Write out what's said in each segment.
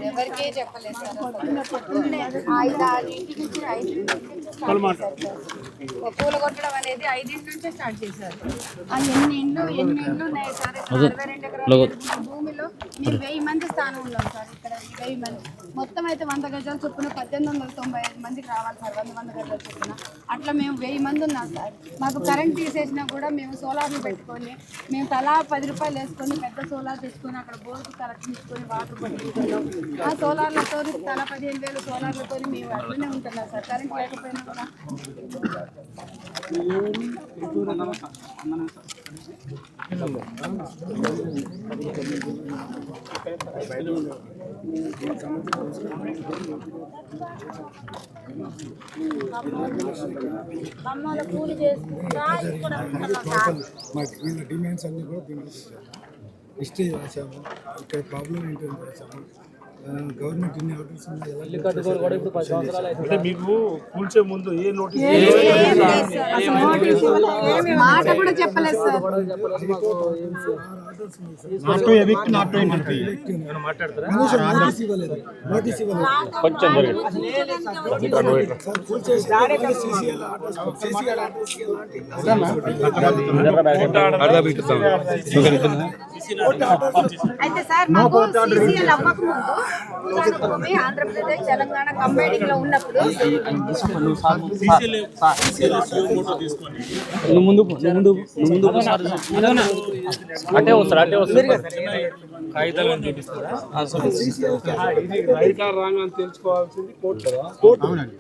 ఎవరికే చెప్పలేదు సార్. 5-6 నుంచి 5 పూల కొట్టడం అనేది 5 నుంచే స్టార్ట్ చేశారు. ఎన్ని ఇండ్లు ఉన్నాయి సార్. 62 ఎకరాల భూమిలో మీరు 1000 మంది స్థానం ఉన్నాం సార్. ఇక్కడ 1000 మంది మొత్తం అయితే 100 గజాలు చొప్పున 1895 మందికి రావాలి సార్. 100 గజాలు చొప్పున అట్లా మేము 1000 మంది ఉన్నాం సార్. మాకు కరెంట్ తీసేసినా కూడా మేము సోలార్లు పెట్టుకొని మేము తలా 10 రూపాయలు వేసుకొని పెద్ద సోలార్ తెచ్చుకొని అక్కడ బోర్డు కలెక్షన్ ఇచ్చుకొని వాటర్ పట్టుకుంటున్నాం. ఆ సోలార్లతో తల 15,000 సోలార్లతో మేము అట్లనే ఉంటున్నాం సార్. కరెంట్ లేకపోయినా కూడా పూలు చేసుకుంటా డిమాండ్స్ అన్నీ కూడా హిస్టరీ రాసాము. ఇక్కడ ప్రాబ్లం ఏంటని రాసాము. గవర్నమెంట్ ఇన్ని ఆర్డర్స్ అంటే మీకు కూల్చే ముందు ఏ నోటీస్ మాట కూడా చెప్పలేదు సార్. అయితే సార్ మాకు సీసీఎల్ అవ్వక ముందు ఆంధ్రప్రదేశ్ తెలంగాణ కంబైనింగ్ లో ఉన్నప్పుడు అంటే కాగితాలను చూపిస్తారా? అధికార రంగాన్ని తెలుసుకోవాల్సింది కోర్టు కదా.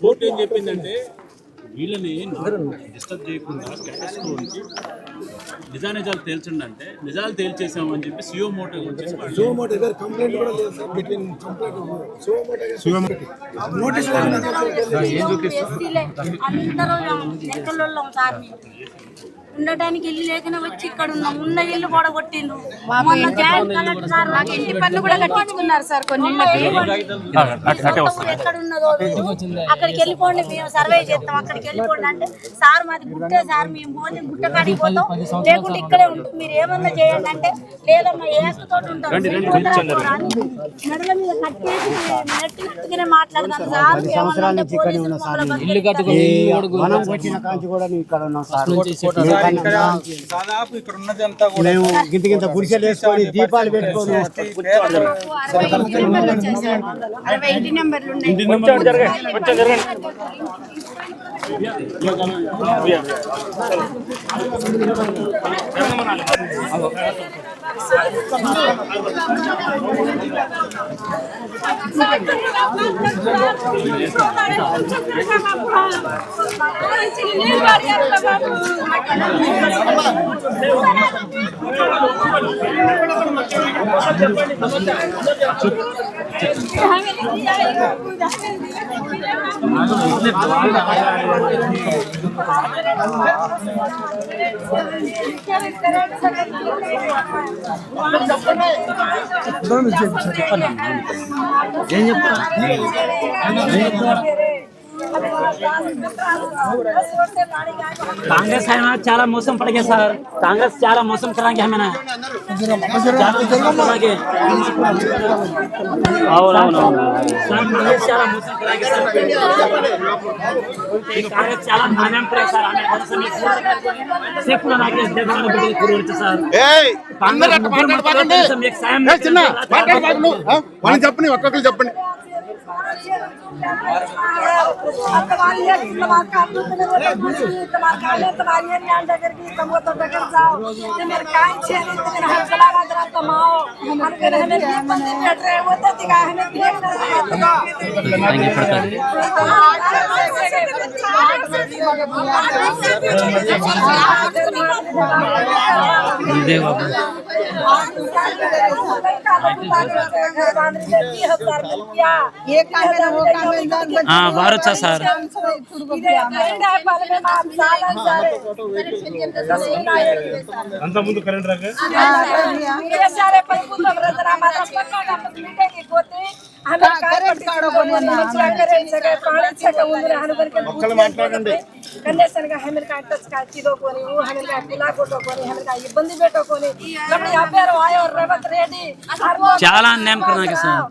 కోర్టు ఏం చెప్పిందంటే వీళ్ళని డిస్టర్బ్ చేయకుండా స్టేటస్లో ఉంచి నిజానిజాలు తేల్చండి అంటే నిజాలు తేల్చేసామని చెప్పి సిఓ మోటో కంప్లైంట్ కూడా లేదు సార్. బిట్వీన్ ఉండటానికి ఇల్లు లేకనే వచ్చి ఇక్కడ ఉన్నాం. ఉన్న ఇల్లు కూడా కొట్టిండ్రు. ఇంటి పన్ను కూడా కట్టించుకున్నారు సార్. కొన్ని ఎక్కడ ఉన్నదో అక్కడికి వెళ్ళిపోండి, మేము సర్వే చేస్తాం, అక్కడికి వెళ్ళిపోండి అంటే సార్ మాది గుట్టే సార్, మేము పోతే గుట్ట కాడికి పోతాం, లేకుంటే ఇక్కడే ఉంటాం, మీరు ఏమన్నా చేయండి అంటే లేదమ్మా ఏకతో ఉంటాం. మెడల మీద కట్టేసి నెట్టుగానే మాట్లాడతాం సార్. దాదాపు ఇక్కడ ఉన్నదంతా మేము గింత గుడిసెలు వేసుకొని దీపాలు పెట్టుకొని 60 ఇంటి నెంబర్లు ఉన్నాయి. ఏం చెప్తారు? कांग्रेस है ना चाला मौसम पड़ गया सर. कांग्रेस चाला मौसम कराएंगे हमें ना और कांग्रेस चाला मौसम कराएंगे सर. कांग्रेस चाला माने पर सर हमें सिर्फ ना के देवान बिल्डिंग करूँ सर. అందరూ అట్లా మాట్లాడబాకండి. చిన్న మాట్లాడబాకండి. వాళ్ళు చెప్పండి, ఒక్కొక్కరు చెప్పండి. వారొచ్చా సార్ అంత ముందు కరెంట్ రాక మాట్లాడండి చాలా అన్యాయం करना సార్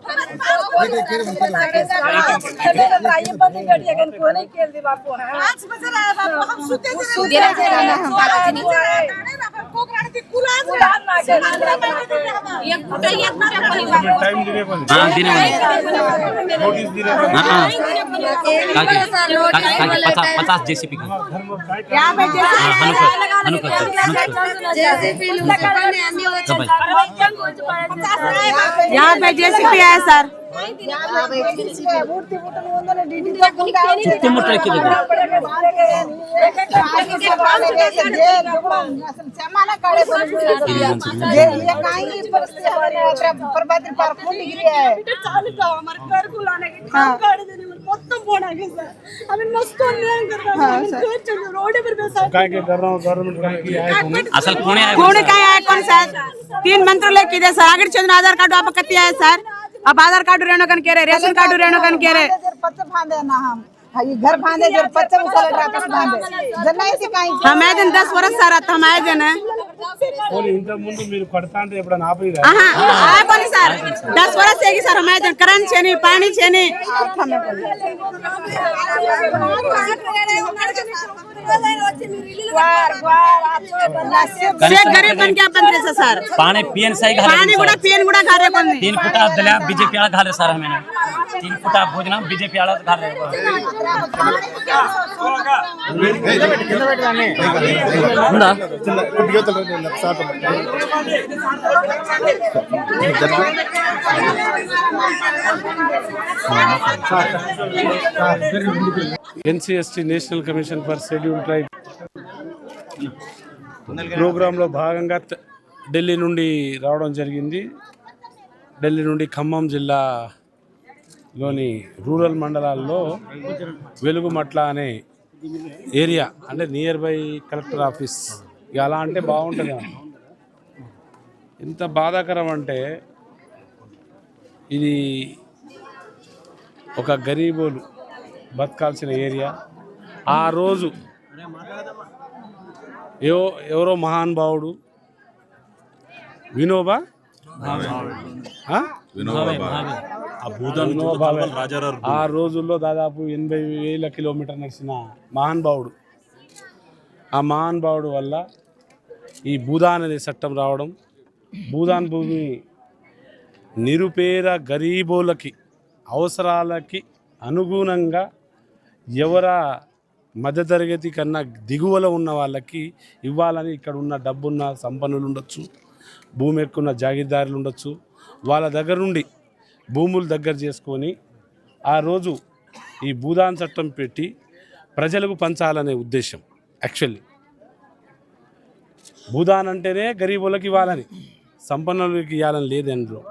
पचास जेसीपी का यहाँ पे जेसीपी है सर చుట్టుముట్టు ఎక్కి దగ్గర असल कोण काय आहे कोण सर 3 मंत्र लेके दे सर आगे चंद्र आधार कार्ड आप कत्ती है सर अब आधार कार्ड रेणो कन के रे रेशन कार्ड रेणो कन के रे पत्ते फांदे ना हम घर फांदे जर पत्ते उसाले ट्रैक्टर फांदे जन्ना ऐसे काई हम आए दिन 10 वर्ष सर हम आए दिन ఇంత ముందు మీరు కొడతా అంటే ఎప్పుడైనా ఆపేదా आए कोनी सर 10 वर्ष से सर हम आए दिन करंट छेनी पानी छेनी से गरीब बन के बन रहे सर पानी पियन सही पानी కూడా घारे कोनी 3 फुटा दल्या बीजेपी वाला घाले सर हमें 3 फुटा भोजन बीजेपी वाला घाले ఉందా NCST national commission for schedule tribe ప్రోగ్రాంలో భాగంగా ఢిల్లీ నుండి రావడం జరిగింది. ఢిల్లీ నుండి ఖమ్మం జిల్లాలోని రూరల్ మండలాల్లో వెలుగుమట్ల అనే ఏరియా అంటే నియర్ బై కలెక్టర్ ఆఫీస్ ఇక అలా అంటే బాగుంటుంది. ఎంత బాధాకరం అంటే ఇది ఒక గరీబోలు బతకాల్సిన ఏరియా. ఆ రోజు ఎవరో మహానుభావుడు వినోబా ఆ రోజుల్లో దాదాపు 80,000 కిలోమీటర్ నడిచిన మహానుభావుడు. ఆ మహానుభావుడు వల్ల ఈ భూదాన్ అనే చట్టం రావడం, భూదాన్ భూమి నిరుపేద గరీబోలకి అవసరాలకి అనుగుణంగా ఎవరా మధ్యతరగతి కన్నా దిగువలో ఉన్న వాళ్ళకి ఇవ్వాలని ఇక్కడ ఉన్న డబ్బున్న సంపన్నులు ఉండొచ్చు, భూమి ఎక్కున్న జాగీర్దారులు ఉండొచ్చు, వాళ్ళ దగ్గర నుండి భూములు దగ్గర చేసుకొని ఆ రోజు ఈ భూదాన్ చట్టం పెట్టి ప్రజలకు పంచాలనే ఉద్దేశం. యాక్చువల్లీ భూదాన్ అంటేనే గరీబులకు ఇవ్వాలని, సంపన్నులకి ఇవ్వాలని లేదు. అందులో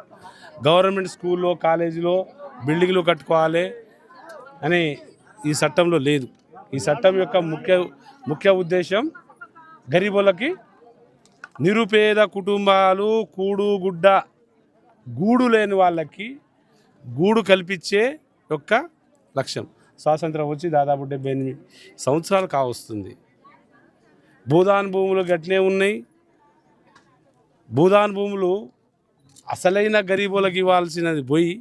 గవర్నమెంట్ స్కూల్లో కాలేజీలో బిల్డింగ్లు కట్టుకోవాలి అని ఈ చట్టంలో లేదు. ఈ చట్టం యొక్క ముఖ్య ఉద్దేశం గరీబులకి, నిరుపేద కుటుంబాలు గూడు లేని వాళ్ళకి గూడు కల్పించే యొక్క లక్ష్యం. స్వాతంత్రం వచ్చి దాదాపు 78 సంవత్సరాలు కావస్తుంది. భూదాన్ భూములు గట్నే ఉన్నాయి. భూదాన్ భూములు అసలైన గరీబులకు ఇవ్వాల్సినది పోయి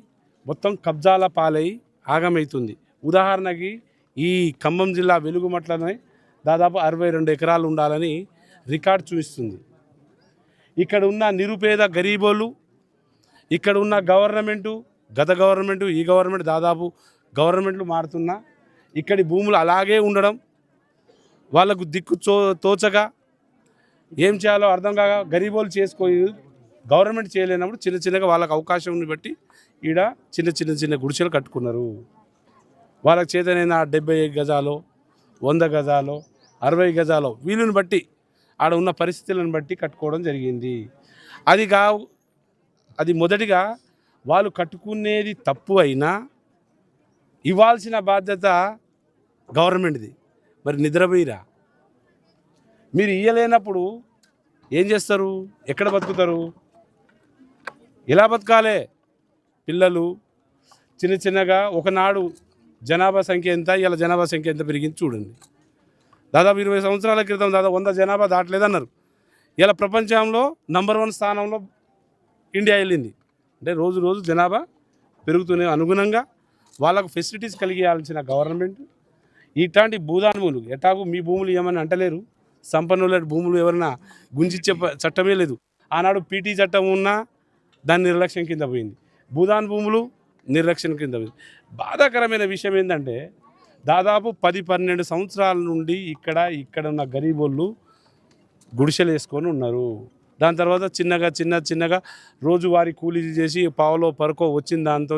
మొత్తం కబ్జాల పాలై ఆగమవుతుంది. ఉదాహరణకి ఈ ఖమ్మం జిల్లా వెలుగుమట్లనే దాదాపు 62 ఎకరాలు ఉండాలని రికార్డు చూపిస్తుంది. ఇక్కడ ఉన్న నిరుపేద గరీబోళ్ళు, ఇక్కడ ఉన్న గవర్నమెంటు, గత గవర్నమెంటు, ఈ గవర్నమెంట్ దాదాపు గవర్నమెంట్లు మారుతున్నా ఇక్కడి భూములు అలాగే ఉండడం, వాళ్ళకు దిక్కు తోచగా ఏం చేయాలో అర్థం కాక గరీబోళ్ళు చేసుకోయి గవర్నమెంట్ చేయలేనప్పుడు చిన్నగా వాళ్ళకు అవకాశం బట్టి ఈడ చిన్న గుడిసెలు కట్టుకున్నారు. వాళ్ళకి చేతనైనా 70 గజాలు, 100 గజాలు, 60 గజాలు వీలుని బట్టి ఆడ ఉన్న పరిస్థితులను బట్టి కట్టుకోవడం జరిగింది. అది మొదటిగా వాళ్ళు కట్టుకునేది తప్పు అయినా ఇవ్వాల్సిన బాధ్యత గవర్నమెంట్ది. మరి నిద్రపోయిరా? మీరు ఇయ్యలేనప్పుడు ఏం చేస్తారు? ఎక్కడ బతుకుతారు? ఎలా బతకాలే? పిల్లలు చిన్నగా ఒకనాడు జనాభా సంఖ్య ఎంత, ఇలా జనాభా సంఖ్య ఎంత పెరిగింది చూడండి. దాదాపు 20 సంవత్సరాల క్రితం దాదాపు 100 జనాభా దాటలేదన్నారు. ఇలా ప్రపంచంలో నంబర్ 1 స్థానంలో ఇండియా వెళ్ళింది. అంటే రోజు జనాభా పెరుగుతూనే అనుగుణంగా వాళ్ళకు ఫెసిలిటీస్ కలిగించాల్సిన గవర్నమెంట్ ఇట్లాంటి భూదాన్ భూములు ఎటాకు మీ భూములు ఏమని అంటలేరు. సంపన్నుల భూములు ఎవరైనా గుంజిచ్చే చట్టమే లేదు. ఆనాడు పీటీ చట్టం ఉన్నా దాని నిర్లక్ష్యం కింద పోయింది. భూదాన్ భూములు నిర్లక్ష్యం కింద పోయింది. బాధాకరమైన విషయం ఏంటంటే దాదాపు 10-12 సంవత్సరాల నుండి ఇక్కడ ఉన్న గరీబోళ్ళు గుడిసెలు వేసుకొని ఉన్నారు. దాని తర్వాత చిన్నగా రోజువారీ కూలీలు చేసి పావులో పరకో వచ్చిన దాంతో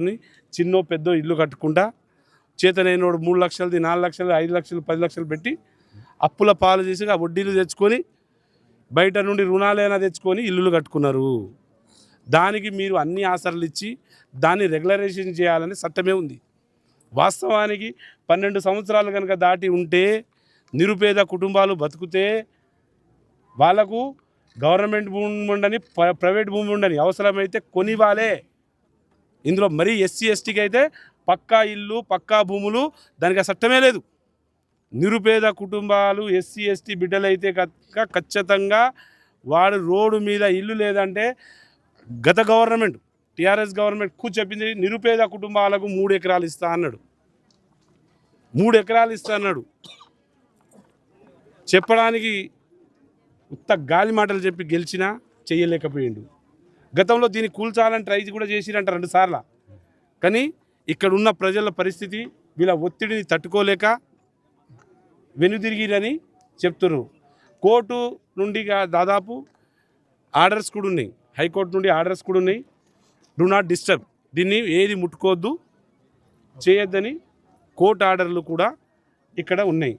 చిన్నో పెద్దో ఇల్లు కట్టుకుంటా చేతనైనోడు 3 లక్షలది 4 లక్షలు 5 లక్షలు 10 లక్షలు పెట్టి అప్పుల పాలు చేసి ఆ వడ్డీలు తెచ్చుకొని బయట నుండి రుణాలైనా తెచ్చుకొని ఇల్లులు కట్టుకున్నారు. దానికి మీరు అన్ని ఆసరాలు ఇచ్చి దాన్ని రెగ్యులరైజేషన్ చేయాలని చట్టమే ఉంది. వాస్తవానికి 12 సంవత్సరాలు కనుక దాటి ఉంటే నిరుపేద కుటుంబాలు బతుకుతే వాళ్ళకు గవర్నమెంట్ భూమి ఉండని ప్రైవేట్ భూమి ఉండని అవసరమైతే కొనివ్వాలే. ఇందులో మరీ ఎస్సీ ఎస్టీకి అయితే పక్కా ఇల్లు పక్కా భూములు దానికి చట్టమే లేదు. నిరుపేద కుటుంబాలు ఎస్సీ ఎస్టీ బిడ్డలైతే ఖచ్చితంగా వాడు రోడ్డు మీద ఇల్లు లేదంటే గత గవర్నమెంట్ టీఆర్ఎస్ గవర్నమెంట్ చెప్పింది నిరుపేద కుటుంబాలకు 3 ఎకరాలు ఇస్తా అన్నాడు. 3 ఎకరాలు ఇస్తా అన్నాడు. చెప్పడానికి ఉత్త గాలి మాటలు చెప్పి గెలిచినా చేయలేకపోయిండు. గతంలో దీన్ని కూల్చాలని ట్రై కూడా చేసిరంట 2 సార్లు. కానీ ఇక్కడున్న ప్రజల పరిస్థితి వీళ్ళ ఒత్తిడిని తట్టుకోలేక వెనుదిరిగిరని చెప్తున్నారు. కోర్టు నుండి దాదాపు ఆర్డర్స్ కూడా ఉన్నాయి. హైకోర్టు నుండి ఆర్డర్స్ కూడా ఉన్నాయి. డు నాట్ డిస్టర్బ్, దీన్ని ఏది ముట్టుకోవద్దు చేయొద్దని కోర్టు ఆర్డర్లు కూడా ఇక్కడ ఉన్నాయి.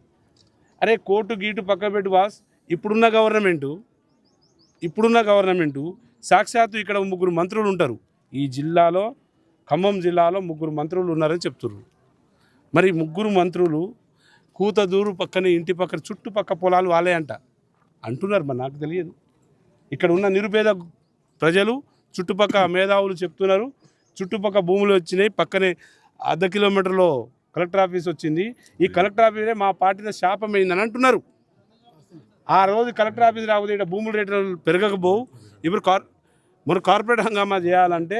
అరే కోర్టు గీటు పక్క పెట్టు బాస్. ఇప్పుడున్న గవర్నమెంటు సాక్షాత్తు ఇక్కడ 3 మంత్రులు ఉంటారు. ఈ జిల్లాలో ఖమ్మం జిల్లాలో 3 మంత్రులు ఉన్నారని చెప్తున్నారు. మరి 3 మంత్రులు కూతదూరు పక్కన ఇంటి పక్కన చుట్టుపక్క పొలాలు వాళ్ళే అంటున్నారు. మరి నాకు తెలియదు. ఇక్కడ ఉన్న నిరుపేద ప్రజలు చుట్టుపక్క మేధావులు చెప్తున్నారు. చుట్టుపక్క భూములు వచ్చినాయి. పక్కనే 1/2 కిలోమీటర్లో కలెక్టర్ ఆఫీస్ వచ్చింది. ఈ కలెక్టర్ ఆఫీసే మా పార్టీలో శాపమైందని అంటున్నారు. ఆ రోజు కలెక్టర్ ఆఫీస్ రాకపోతే ఇక్కడ భూముల రేట్లు పెరగకపోవు. ఇప్పుడు మన కార్పొరేట్ హంగామా చేయాలంటే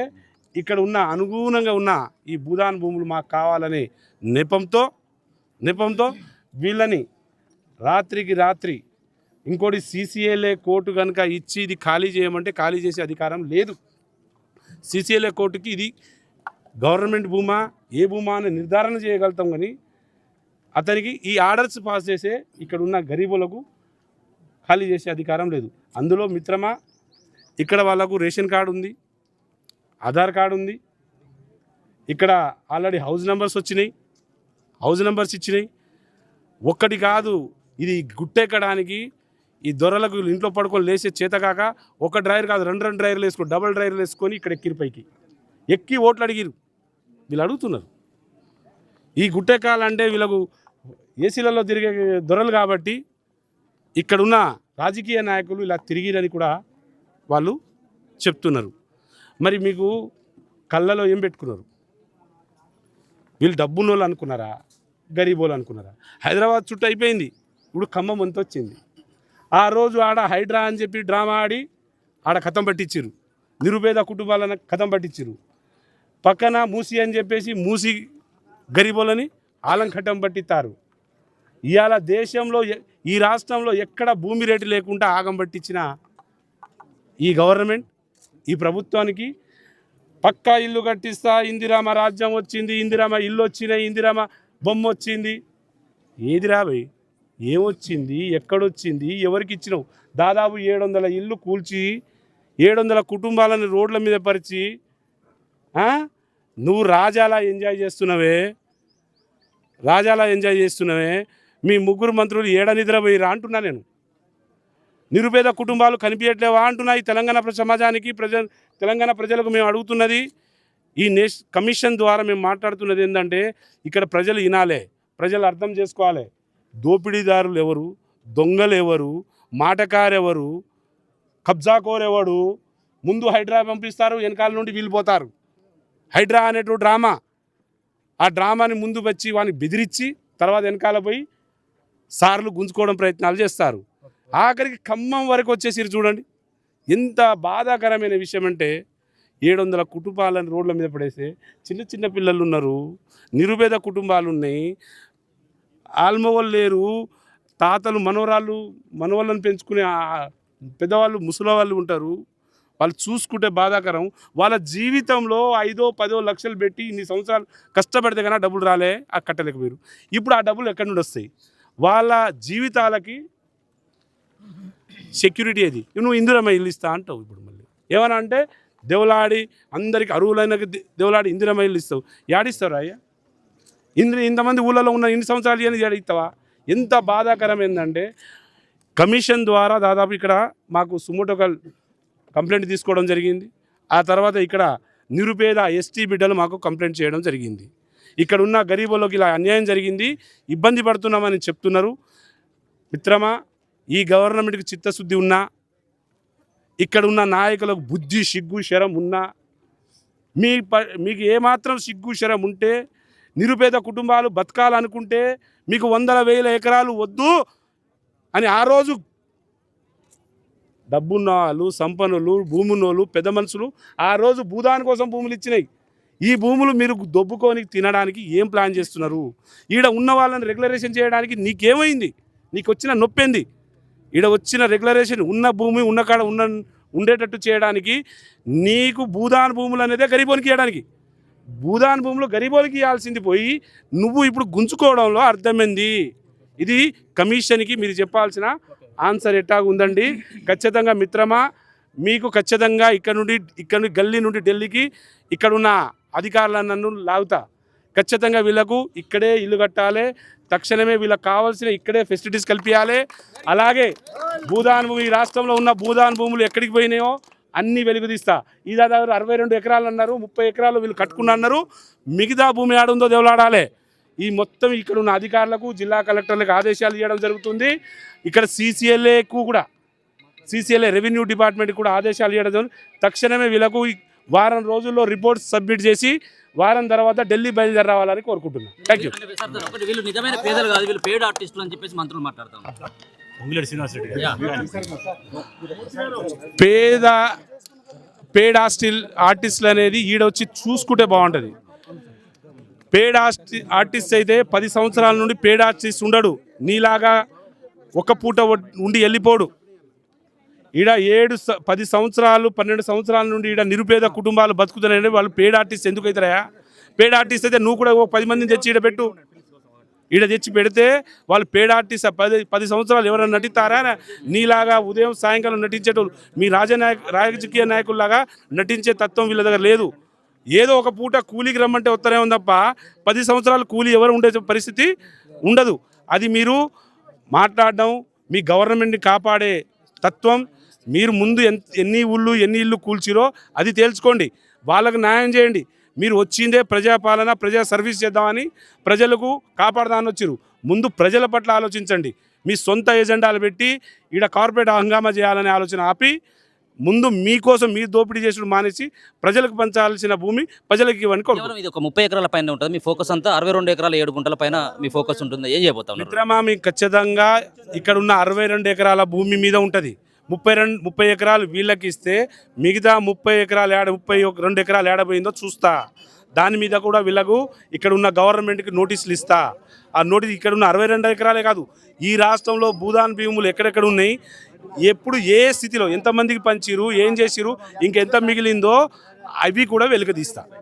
ఇక్కడ ఉన్న అనుగుణంగా ఉన్న ఈ భూదాన్ భూములు మాకు కావాలనే నెపంతో వీళ్ళని రాత్రికి రాత్రి ఇంకోటి సీసీఎల్ఏ కోర్టు కనుక ఇచ్చి ఇది ఖాళీ చేయమంటే ఖాళీ చేసే అధికారం లేదు. సీసీఎల్ఏ కోర్టుకి ఇది గవర్నమెంట్ భూమా ఏ భూమా అని నిర్ధారణ చేయగలుగుతాం. కానీ అతనికి ఈ ఆర్డర్స్ పాస్ చేసే ఇక్కడ ఉన్న గరీబులకు ఖాళీ చేసే అధికారం లేదు. అందులో మిత్రమా ఇక్కడ వాళ్ళకు రేషన్ కార్డు ఉంది, ఆధార్ కార్డు ఉంది. ఇక్కడ ఆల్రెడీ హౌస్ నెంబర్స్ వచ్చినాయి, హౌస్ నెంబర్స్ ఇచ్చినాయి. ఒక్కటి కాదు, ఇది గుట్టెక్కడానికి ఈ దొరలకు ఇంట్లో పడుకొని లేచే చేతకాక ఒక డ్రైవర్ కాదు 2 డ్రైవర్లు వేసుకొని డబుల్ డ్రైవర్లు వేసుకొని ఇక్కడ పైకి ఎక్కి ఓట్లు అడిగిరు. వీళ్ళు అడుగుతున్నారు. ఈ గుట్టెక్కాలంటే వీళ్ళకు ఏసీలలో తిరిగే దొరలు కాబట్టి ఇక్కడున్న రాజకీయ నాయకులు ఇలా తిరిగిరని కూడా వాళ్ళు చెప్తున్నారు. మరి మీకు కళ్ళలో ఏం పెట్టుకున్నారు? వీళ్ళు డబ్బున్నోళ్ళు అనుకున్నారా, గరీబోళ్ళు అనుకున్నారా? హైదరాబాద్ చుట్టూ అయిపోయింది. ఇప్పుడు ఖమ్మం అంత వచ్చింది. ఆ రోజు ఆడ హైడ్రా అని చెప్పి డ్రామా ఆడి ఆడ కథం పట్టించారు. నిరుపేద కుటుంబాలను కథం పట్టించారు. పక్కన మూసి అని చెప్పేసి మూసి గరీబోళ్ళని ఆలం కట్టం పట్టిస్తారు. ఇవాళ దేశంలో ఈ రాష్ట్రంలో ఎక్కడ భూమి రేటు లేకుండా ఆగం పట్టించిన ఈ గవర్నమెంట్ ఈ ప్రభుత్వానికి పక్కా ఇల్లు కట్టిస్తా, ఇందిరామ రాజ్యం వచ్చింది, ఇందిరామ ఇల్లు వచ్చినాయి, ఇందిరామ బొమ్మ వచ్చింది. ఏదిరా భయ్? ఏమొచ్చింది? ఎక్కడొచ్చింది? ఎవరికి ఇచ్చినావు? దాదాపు 700 ఇల్లు కూల్చి 700 కుటుంబాలను రోడ్ల మీద పరిచి నువ్వు రాజాలా ఎంజాయ్ చేస్తున్నావే. మీ 3 మంత్రులు ఏడ నిద్రపోయిరా అంటున్నా నేను. నిరుపేద కుటుంబాలు కనిపించట్లేవా అంటున్నా ఈ తెలంగాణ సమాజానికి తెలంగాణ ప్రజలకు మేము అడుగుతున్నది. ఈ కమిషన్ ద్వారా మేము మాట్లాడుతున్నది ఏంటంటే ఇక్కడ ప్రజలు వినాలే, ప్రజలు అర్థం చేసుకోవాలి. దోపిడీదారులు ఎవరు, దొంగలు ఎవరు, మాటకారెవరు, కబ్జాకోరెవడు, ముందు హైడ్రా పంపిస్తారు, వెనకాల నుండి వీళ్ళిపోతారు. హైడ్రా అనేటువంటి డ్రామా, ఆ డ్రామాని ముందు వచ్చి వాడిని బెదిరించి తర్వాత వెనకాల పోయి సార్లు గుంజుకోవడం ప్రయత్నాలు చేస్తారు. ఆఖరికి ఖమ్మం వరకు వచ్చేసి చూడండి. ఎంత బాధాకరమైన విషయం అంటే 700 కుటుంబాలను రోడ్ల మీద పడేస్తే చిన్న చిన్న పిల్లలు ఉన్నారు, నిరుపేద కుటుంబాలు ఉన్నాయి, ఆల్మవాళ్ళు లేరు, తాతలు మనవాళ్ళని పెంచుకునే పెద్దవాళ్ళు ముసలి వాళ్ళు ఉంటారు. వాళ్ళు చూసుకుంటే బాధాకరం. వాళ్ళ జీవితంలో 5-10 లక్షలు పెట్టి ఇన్ని సంవత్సరాలు కష్టపడితే కన్నా డబ్బులు రాలే, ఆ కట్టలేకపోయారు. ఇప్పుడు ఆ డబ్బులు ఎక్కడి నుండి వస్తాయి? వాళ్ళ జీవితాలకి సెక్యూరిటీ అది. నువ్వు ఇందిరమ్మ ఇల్లు ఇస్తా అంటావు. ఇప్పుడు మళ్ళీ ఏమన్నా అంటే దేవులాడి అందరికి అరువులైన దేవులాడి ఇందిరమ్మ ఇల్లు ఇస్తావు. యాడిస్తారు అయ్యా? ఇంతమంది ఊళ్ళలో ఉన్న ఇన్ని సంవత్సరాలు అని అడుగుతావా? ఎంత బాధాకరం ఏంటంటే కమిషన్ ద్వారా దాదాపు ఇక్కడ మాకు సుమోటోకల్ కంప్లైంట్ తీసుకోవడం జరిగింది. ఆ తర్వాత ఇక్కడ నిరుపేద ఎస్టీ బిడ్డలు మాకు కంప్లైంట్ చేయడం జరిగింది. ఇక్కడ ఉన్న గరీబులకు ఇలా అన్యాయం జరిగింది, ఇబ్బంది పడుతున్నామని చెప్తున్నారు. మిత్రమా, ఈ గవర్నమెంట్కి చిత్తశుద్ధి ఉన్నా, ఇక్కడ ఉన్న నాయకులకు బుద్ధి సిగ్గు శరం ఉన్నా, మీకు ఏమాత్రం సిగ్గు శరం ఉంటే, నిరుపేద కుటుంబాలు బతకాలనుకుంటే మీకు 100,000 ఎకరాలు వద్దు అని ఆ రోజు డబ్బున్న వాళ్ళు, సంపన్నులు, భూమున్నోళ్ళు, పెద్ద మనుషులు ఆ రోజు భూదాని కోసం భూములు ఇచ్చినాయి. ఈ భూములు మీరు దొబ్బుకొని తినడానికి ఏం ప్లాన్ చేస్తున్నారు? ఈడ ఉన్న వాళ్ళని రెగ్యులరేషన్ చేయడానికి నీకేమైంది? నీకు వచ్చిన నొప్పింది? ఈడ వచ్చిన రెగ్యులరేషన్ ఉన్న భూమి ఉన్న కాడ ఉండేటట్టు చేయడానికి నీకు భూదాన్ భూములు అనేదే గరీబోనికి ఇవ్వడానికి. భూదాన్ భూములు గరీబోనికి ఇవ్వాల్సింది పోయి నువ్వు ఇప్పుడు గుంజుకోవడంలో అర్థమైంది. ఇది కమిషన్కి మీరు చెప్పాల్సిన ఆన్సర్ ఎట్టాగా ఉందండి. ఖచ్చితంగా మిత్రమా, మీకు ఖచ్చితంగా ఇక్కడ నుండి గల్లీ నుండి ఢిల్లీకి ఇక్కడున్న అధికారులను నన్ను లాగుతా. ఖచ్చితంగా వీళ్ళకు ఇక్కడే ఇల్లు కట్టాలి, తక్షణమే వీళ్ళకి కావాల్సిన ఇక్కడే ఫెసిలిటీస్ కల్పించాలి. అలాగే భూదాన్ భూమి, ఈ రాష్ట్రంలో ఉన్న భూదాన్ భూములు ఎక్కడికి పోయినాయో అన్నీ వెలుగుదీస్తా. ఈ దాదాపు 62 ఎకరాలు అన్నారు, 30 ఎకరాలు వీళ్ళు కట్టుకున్నా అన్నారు. మిగతా భూమి ఆడుందో దేవులాడాలి. ఈ మొత్తం ఇక్కడ ఉన్న అధికారులకు, జిల్లా కలెక్టర్లకు ఆదేశాలు ఇవ్వడం జరుగుతుంది. ఇక్కడ సీసీఎల్ఏ రెవెన్యూ డిపార్ట్మెంట్కి కూడా ఆదేశాలు ఇవ్వడం. తక్షణమే వీళ్ళకు వారం రోజుల్లో రిపోర్ట్స్ సబ్మిట్ చేసి వారం తర్వాత ఢిల్లీ బయలుదేరి రావాలని కోరుకుంటున్నాను. Thank you. వీళ్ళు నిజమైన పేదలు కాదు, వీళ్ళు పేడ్ ఆర్టిస్టులు అని చెప్పేసి మంత్రులు మాట్లాడతాం. పేడ్ ఆర్టిస్టులు అనేది ఈడొచ్చి చూసుకుంటే బాగుంటుంది. పేడ్ ఆర్టిస్ట్ అయితే 10 సంవత్సరాల నుండి పేడ్ ఆర్టిస్ట్ ఉండడు. నీలాగా ఒక పూట ఉండి వెళ్ళిపోడు. ఈడ 10 సంవత్సరాలు 12 సంవత్సరాల నుండి ఈడ నిరుపేద కుటుంబాలు బతుకుతున్నాయంటే వాళ్ళు పేడ్ ఆర్టిస్ట్ ఎందుకు అవుతారా? పేడ్ ఆర్టిస్ట్ అయితే నువ్వు కూడా 10 మందిని తెచ్చి ఈడ పెట్టు. ఈడ తెచ్చి పెడితే వాళ్ళు పేడ్ ఆర్టిస్ట్ 10 సంవత్సరాలు ఎవరైనా నటిస్తారా? నీలాగా ఉదయం సాయంకాలం నటించేటోళ్ళు, మీ రాజకీయ నాయకుల్లాగా నటించే తత్వం వీళ్ళ దగ్గర లేదు. ఏదో ఒక పూట కూలీకి రమ్మంటే వస్తారేమో తప్ప 10 సంవత్సరాలు కూలీ ఎవరు ఉండే పరిస్థితి ఉండదు. అది మీరు మాట్లాడడం, మీ గవర్నమెంట్ని కాపాడే తత్వం. మీరు ముందు ఎన్ని ఇల్లు కూల్చిరో అది తేల్చుకోండి, వాళ్ళకు న్యాయం చేయండి. మీరు వచ్చిందే ప్రజాపాలన, ప్రజా సర్వీస్ చేద్దామని, ప్రజలకు కాపాడదామని వచ్చిరు. ముందు ప్రజల పట్ల ఆలోచించండి. మీ సొంత ఎజెండాలు పెట్టి ఈడ కార్పొరేట్ హంగామా చేయాలనే ఆలోచన ఆపి ముందు మీకోసం మీరు దోపిడీ చేసుడు మానేసి ప్రజలకు పంచాల్సిన భూమి ప్రజలకు ఇవ్వని కోరుకుంటున్నాను. ఇది ఒక 30 ఎకరాల పైన ఉంటుంది మీ ఫోకస్ అంతా, 62 ఎకరాల 7 గుంటల పైన మీ ఫోకస్ ఉంటుంది. ఏం చేయబోతాం మిత్రమా? మీకు ఖచ్చితంగా ఇక్కడ ఉన్న 62 ఎకరాల భూమి మీద ఉంటుంది. 30 ఎకరాలు వీళ్ళకి ఇస్తే మిగతా 30 ఎకరాలు 32 ఎకరాలు ఏడపోయిందో చూస్తా. దాని మీద కూడా వీళ్ళకు ఇక్కడ ఉన్న గవర్నమెంట్కి నోటీసులు ఇస్తా. ఆ నోటీస్ ఇక్కడ ఉన్న 62 ఎకరాలే కాదు, ఈ రాష్ట్రంలో భూదాన్ భూములు ఎక్కడెక్కడ ఉన్నాయి, ఎప్పుడు ఏ స్థితిలో ఎంతమందికి పంచిరు, ఏం చేసిరు, ఇంకెంత మిగిలిందో అవి కూడా వెలుగుదీస్తా.